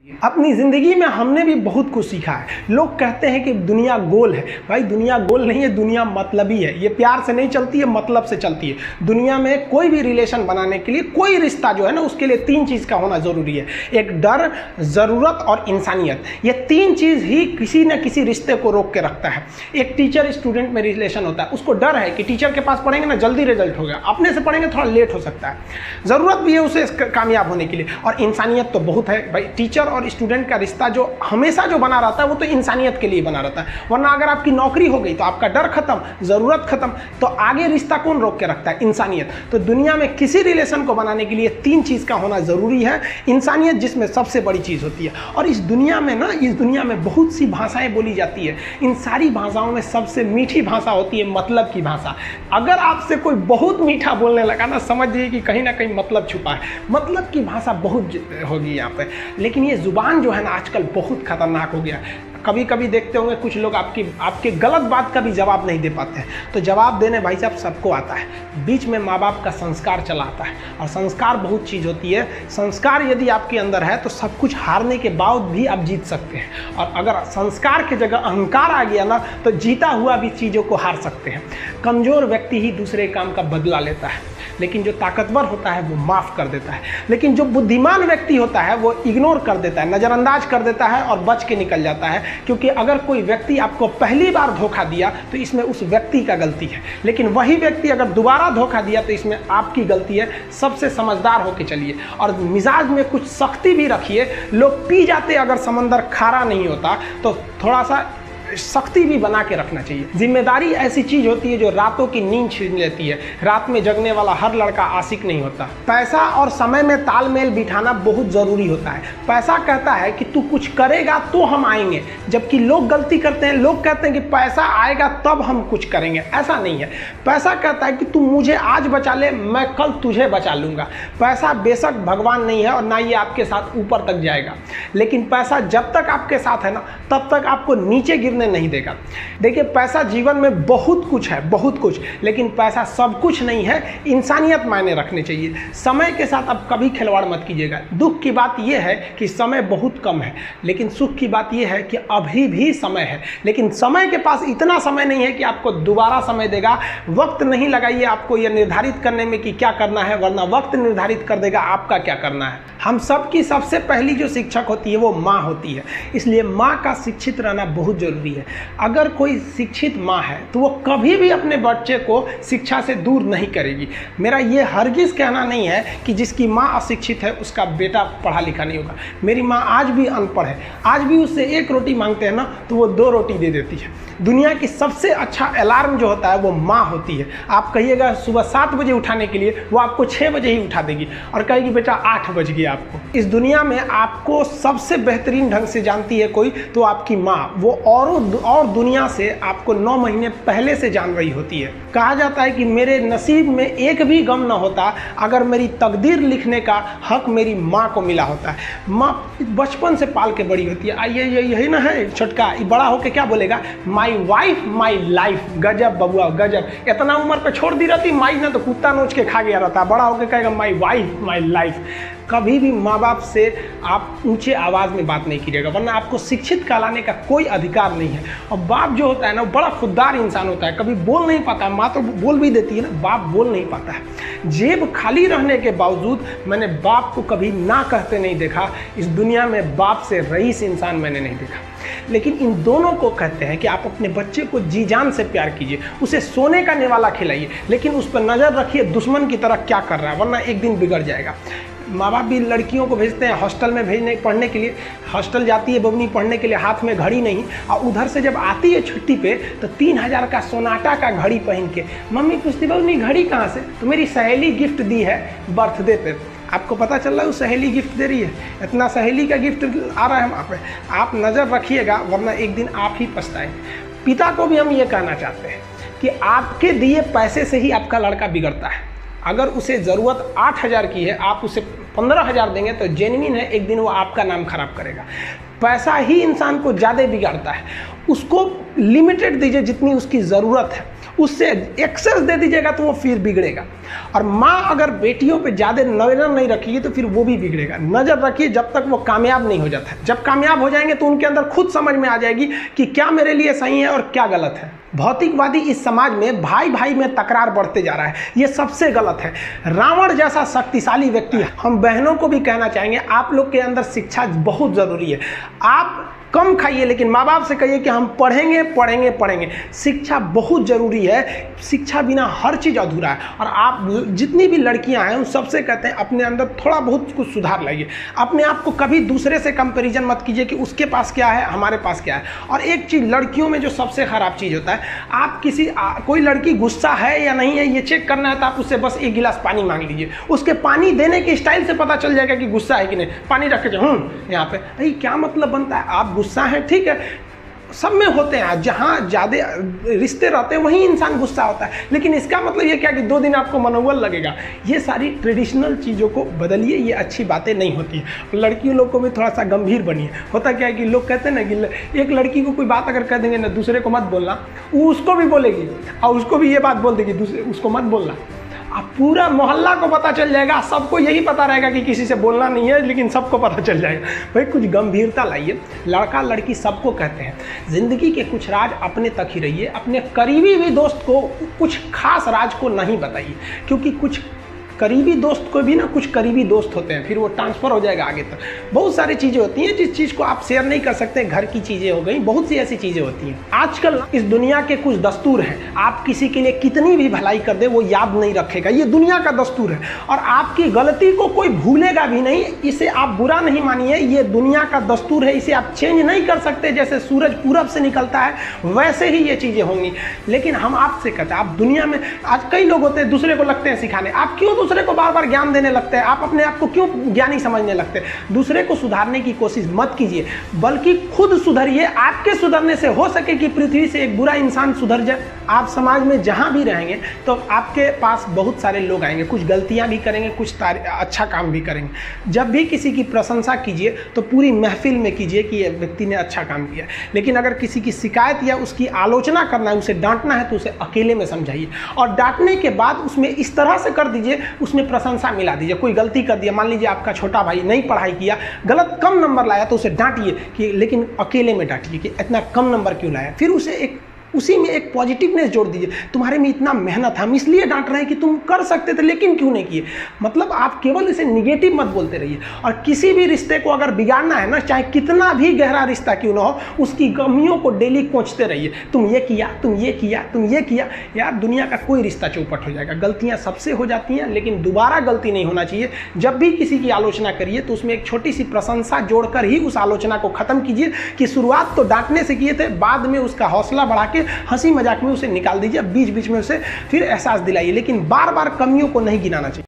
अपनी ज़िंदगी में हमने भी बहुत कुछ सीखा है। लोग कहते हैं कि दुनिया गोल है। भाई दुनिया गोल नहीं है, दुनिया मतलबी है। ये प्यार से नहीं चलती है, मतलब से चलती है। दुनिया में कोई भी रिलेशन बनाने के लिए, कोई रिश्ता जो है ना, उसके लिए तीन चीज़ का होना ज़रूरी है। एक डर, ज़रूरत और इंसानियत। ये तीन चीज़ ही किसी न किसी रिश्ते को रोक के रखता है। एक टीचर स्टूडेंट में रिलेशन होता है, उसको डर है कि टीचर के पास पढ़ेंगे ना जल्दी रिजल्ट होगा, अपने से पढ़ेंगे थोड़ा लेट हो सकता है। ज़रूरत भी है उसे कामयाब होने के लिए, और इंसानियत तो बहुत है भाई। टीचर और स्टूडेंट का रिश्ता जो हमेशा जो बना रहता है वो तो इंसानियत के लिए बना रहता है। वरना अगर आपकी नौकरी हो गई तो आपका डर खत्म, ज़रूरत खत्म, तो आगे रिश्ता कौन रोक के रखता है? इंसानियत। तो दुनिया में किसी रिलेशन को बनाने के लिए तीन चीज़ का होना ज़रूरी है। इंसानियत जिसमें सबसे बड़ी चीज़ होती है। और इस दुनिया में ना, इस दुनिया में बहुत सी भाषाएं बोली जाती है। इन सारी भाषाओं में सबसे मीठी भाषा होती है मतलब की भाषा। अगर आपसे कोई बहुत मीठा बोलने लगा ना, समझिए कि कहीं ना कहीं मतलब छुपा है। मतलब की भाषा बहुत होगी यहाँ पे। लेकिन ये जुबान जो है ना आजकल बहुत खतरनाक हो गया। कभी कभी देखते होंगे कुछ लोग आपके गलत बात का भी जवाब नहीं दे पाते हैं। तो जवाब देने भाई साहब सबको आता है। बीच में माँ बाप का संस्कार चला आता है, और संस्कार बहुत चीज़ होती है। संस्कार यदि आपके अंदर है तो सब कुछ हारने के बाद भी आप जीत सकते हैं। और अगर संस्कार की जगह अहंकार आ गया ना, तो जीता हुआ भी चीज़ों को हार सकते हैं। कमज़ोर व्यक्ति ही दूसरे काम का बदला लेता है, लेकिन जो ताकतवर होता है वो माफ़ कर देता है। लेकिन जो बुद्धिमान व्यक्ति होता है वो इग्नोर कर देता है, नज़रअंदाज कर देता है और बच के निकल जाता है। क्योंकि अगर कोई व्यक्ति आपको पहली बार धोखा दिया तो इसमें उस व्यक्ति का गलती है, लेकिन वही व्यक्ति अगर दोबारा धोखा दिया तो इसमें आपकी गलती है। सबसे समझदार होके चलिए, और मिजाज में कुछ सख्ती भी रखिए। लोग पी जाते अगर समंदर खारा नहीं होता, तो थोड़ा सा सख्ती भी बना के रखना चाहिए। जिम्मेदारी ऐसी चीज होती है जो रातों की नींद छीन लेती है। रात में जगने वाला हर लड़का आशिक नहीं होता। पैसा और समय में तालमेल बिठाना बहुत जरूरी होता है। पैसा कहता है कि तू कुछ करेगा तो हम आएंगे, जबकि लोग गलती करते हैं। लोग कहते हैं कि पैसा आएगा तब हम कुछ करेंगे। ऐसा नहीं है। पैसा कहता है कि तू मुझे आज बचा ले, मैं कल तुझे बचा लूंगा। पैसा बेशक भगवान नहीं है और ना ये आपके साथ ऊपर तक जाएगा, लेकिन पैसा जब तक आपके साथ है ना, तब तक आपको नीचे गिरने नहीं देगा। देखिए, पैसा जीवन में बहुत कुछ है, बहुत कुछ, लेकिन पैसा सब कुछ नहीं है। इंसानियत मायने रखने चाहिए। समय के साथ आप कभी खिलवाड़ मत कीजिएगा। दुख की बात यह है कि समय बहुत कम है, लेकिन सुख की बात यह है कि अभी भी समय है। लेकिन समय के पास इतना समय नहीं है कि आपको दोबारा समय देगा। वक्त नहीं लगाइए आपको यह निर्धारित करने में कि क्या करना है, वरना वक्त निर्धारित कर देगा आपका क्या करना है। हम सब की सबसे पहली जो शिक्षक होती है वो माँ होती है, इसलिए माँ का शिक्षित रहना बहुत जरूरी है। अगर कोई शिक्षित माँ है तो वो कभी भी अपने बच्चे को शिक्षा से दूर नहीं करेगी। मेरा ये हरगिज़ कहना नहीं है कि जिसकी माँ अशिक्षित है उसका बेटा पढ़ा लिखा नहीं होगा। मेरी माँ आज भी अनपढ़ है, आज भी उससे एक रोटी मांगते हैं ना तो वो 2 रोटी दे देती है। दुनिया की सबसे अच्छा अलार्म जो होता है वो माँ होती है। आप कहिएगा सुबह 7 बजे उठाने के लिए, वो आपको 6 बजे ही उठा देगी और कहेगी बेटा 8 बज गया आपको। इस दुनिया में आपको सबसे बेहतरीन ढंग से जानती है कोई तो आपकी माँ। वो और दुनिया से आपको 9 महीने पहले से जान रही होती है। कहा जाता है कि मेरे नसीब में एक भी गम ना होता अगर मेरी तकदीर लिखने का हक मेरी माँ को मिला होता है। माँ बचपन से पाल के बड़ी होती है। आइए यही ना है छोटका, बड़ा होके क्या बोलेगा? My wife my life. गजब बबुआ गजब। इतना उम्र पे छोड़ दी रहती माई ने तो कुत्ता नोच के खा गया रहता। बड़ा होके कहेगा माई वाइफ माई लाइफ। कभी भी माँ बाप से आप ऊंचे आवाज़ में बात नहीं कीजिएगा, वरना आपको शिक्षित कहलाने का कोई अधिकार नहीं है। और बाप जो होता है ना, बड़ा खुददार इंसान होता है, कभी बोल नहीं पाता है। माँ तो बोल भी देती है ना, बाप बोल नहीं पाता है। जेब खाली रहने के बावजूद मैंने बाप को कभी ना कहते नहीं देखा। इस दुनिया में बाप से रईस इंसान मैंने नहीं देखा। लेकिन इन दोनों को कहते हैं कि आप अपने बच्चे को जी जान से प्यार कीजिए, उसे सोने का निवाला खिलाइए, लेकिन उस पर नज़र रखिए दुश्मन की तरह क्या कर रहा है, वरना एक दिन बिगड़ जाएगा। माँ बाप भी लड़कियों को भेजते हैं हॉस्टल में पढ़ने के लिए। हॉस्टल जाती है बबनी पढ़ने के लिए, हाथ में घड़ी नहीं, और उधर से जब आती है छुट्टी पे तो 3000 का सोनाटा का घड़ी पहन के मम्मी पूछती बबनी घड़ी कहाँ से? तो मेरी सहेली गिफ्ट दी है बर्थडे पे। आपको पता चल रहा है वो सहेली गिफ्ट दे रही है, इतना सहेली का गिफ्ट आ रहा है वहाँ पे। आप नज़र रखिएगा, वरना एक दिन आप ही पछताएंगे। पिता को भी हम ये कहना चाहते हैं कि आपके दिए पैसे से ही आपका लड़का बिगड़ता है। अगर उसे ज़रूरत 8000 की है, आप उसे 15000 देंगे तो जेन्युइन है, एक दिन वो आपका नाम खराब करेगा। पैसा ही इंसान को ज़्यादा बिगाड़ता है। उसको लिमिटेड दीजिए जितनी उसकी ज़रूरत है, उससे एक्सेस दे दीजिएगा तो वो फिर बिगड़ेगा। और माँ अगर बेटियों पे ज़्यादा नज़र नहीं रखेगी तो फिर वो भी बिगड़ेगा। नज़र रखिए जब तक वो कामयाब नहीं हो जाता है। जब कामयाब हो जाएंगे तो उनके अंदर खुद समझ में आ जाएगी कि क्या मेरे लिए सही है और क्या गलत है। भौतिकवादी इस समाज में भाई भाई में तकरार बढ़ते जा रहा है, ये सबसे गलत है। रावण जैसा शक्तिशाली व्यक्ति है। हम बहनों को भी कहना चाहेंगे, आप लोग के अंदर शिक्षा बहुत ज़रूरी है। आप कम खाइए लेकिन माँ बाप से कहिए कि हम पढ़ेंगे पढ़ेंगे पढ़ेंगे। शिक्षा बहुत ज़रूरी है, शिक्षा बिना हर चीज़ अधूरा है। और आप जितनी भी लड़कियां हैं उन सबसे कहते हैं अपने अंदर थोड़ा बहुत कुछ सुधार लाइए। अपने आप को कभी दूसरे से कंपैरिजन मत कीजिए कि उसके पास क्या है हमारे पास क्या है। और एक चीज़ लड़कियों में जो सबसे ख़राब चीज़ होता है, आप कोई लड़की गुस्सा है या नहीं है ये चेक करना है तो आप उससे बस एक गिलास पानी मांग लीजिए। उसके पानी देने के स्टाइल से पता चल जाएगा कि गुस्सा है कि नहीं। पानी रख के यहाँ पे अरे क्या मतलब बनता है, आप गुस्सा है ठीक है, सब में होते हैं, जहाँ ज़्यादा रिश्ते रहते हैं वहीं इंसान गुस्सा होता है। लेकिन इसका मतलब ये क्या कि 2 दिन आपको मनोबल लगेगा। ये सारी ट्रेडिशनल चीज़ों को बदलिए, ये अच्छी बातें नहीं होती हैं। लड़कियों लोग को भी थोड़ा सा गंभीर बनिए। होता क्या है कि लोग कहते हैं ना कि एक लड़की को कोई बात अगर कह देंगे ना दूसरे को मत बोलना, वो उसको भी बोलेगी और उसको भी ये बात बोल देगी दूसरे उसको मत बोलना। अब पूरा मोहल्ला को पता चल जाएगा, सबको यही पता रहेगा कि किसी से बोलना नहीं है, लेकिन सबको पता चल जाएगा। भाई कुछ गंभीरता लाइए। लड़का लड़की सबको कहते हैं, ज़िंदगी के कुछ राज अपने तक ही रहिए। अपने करीबी भी दोस्त को कुछ खास राज को नहीं बताइए, क्योंकि कुछ करीबी दोस्त को भी ना कुछ करीबी दोस्त होते हैं, फिर वो ट्रांसफ़र हो जाएगा आगे तक। बहुत सारी चीज़ें होती हैं जिस चीज़ को आप शेयर नहीं कर सकते। घर की चीज़ें हो गई, बहुत सी ऐसी चीज़ें होती हैं। आजकल इस दुनिया के कुछ दस्तूर हैं, आप किसी के लिए कितनी भी भलाई कर दे वो याद नहीं रखेगा, ये दुनिया का दस्तूर है। और आपकी गलती को कोई भूलेगा भी नहीं, इसे आप बुरा नहीं मानिए, ये दुनिया का दस्तूर है, इसे आप चेंज नहीं कर सकते। जैसे सूरज पूरब से निकलता है वैसे ही ये चीज़ें होंगी। लेकिन हम आपसे कहते हैं, आप दुनिया में आज कई लोग होते हैं दूसरे को लगते हैं सिखाने, आप क्यों दूसरे को बार बार ज्ञान देने लगते हैं? आप अपने आप को क्यों ज्ञानी समझने लगते हैं? दूसरे को सुधारने की कोशिश मत कीजिए, बल्कि खुद सुधरिए। आपके सुधरने से हो सके कि पृथ्वी से एक बुरा इंसान सुधर जाए। आप समाज में जहां भी रहेंगे तो आपके पास बहुत सारे लोग आएंगे, कुछ गलतियां भी करेंगे, कुछ अच्छा काम भी करेंगे। जब भी किसी की प्रशंसा कीजिए तो पूरी महफिल में कीजिए कि ये व्यक्ति ने अच्छा काम किया। लेकिन अगर किसी की शिकायत या उसकी आलोचना करना है, उसे डांटना है, तो उसे अकेले में समझाइए। और डांटने के बाद उसमें इस तरह से कर दीजिए, उसमें प्रशंसा मिला दीजिए। कोई गलती कर दिया, मान लीजिए आपका छोटा भाई नहीं पढ़ाई किया, गलत कम नंबर लाया, तो उसे डांटिए कि, लेकिन अकेले में डांटिए कि इतना कम नंबर क्यों लाया। फिर उसे उसी में एक पॉजिटिवनेस जोड़ दीजिए, तुम्हारे में इतना मेहनत है, हम इसलिए डांट रहे हैं कि तुम कर सकते थे लेकिन क्यों नहीं किए। मतलब आप केवल इसे निगेटिव मत बोलते रहिए। और किसी भी रिश्ते को अगर बिगाड़ना है ना, चाहे कितना भी गहरा रिश्ता क्यों ना हो, उसकी कमियों को डेली कोंचते रहिए। तुम ये किया, तुम ये किया, तुम ये किया। यार दुनिया का कोई रिश्ता चौपट हो जाएगा। गलतियां सबसे हो जाती हैं, लेकिन दोबारा गलती नहीं होना चाहिए। जब भी किसी की आलोचना करिए तो उसमें एक छोटी सी प्रशंसा जोड़कर ही उस आलोचना को खत्म कीजिए कि शुरुआत तो डांटने से किए थे, बाद में उसका हौसला बढ़ा के हंसी मजाक में उसे निकाल दीजिए। बीच बीच में उसे फिर एहसास दिलाइए, लेकिन बार बार कमियों को नहीं गिनाना चाहिए।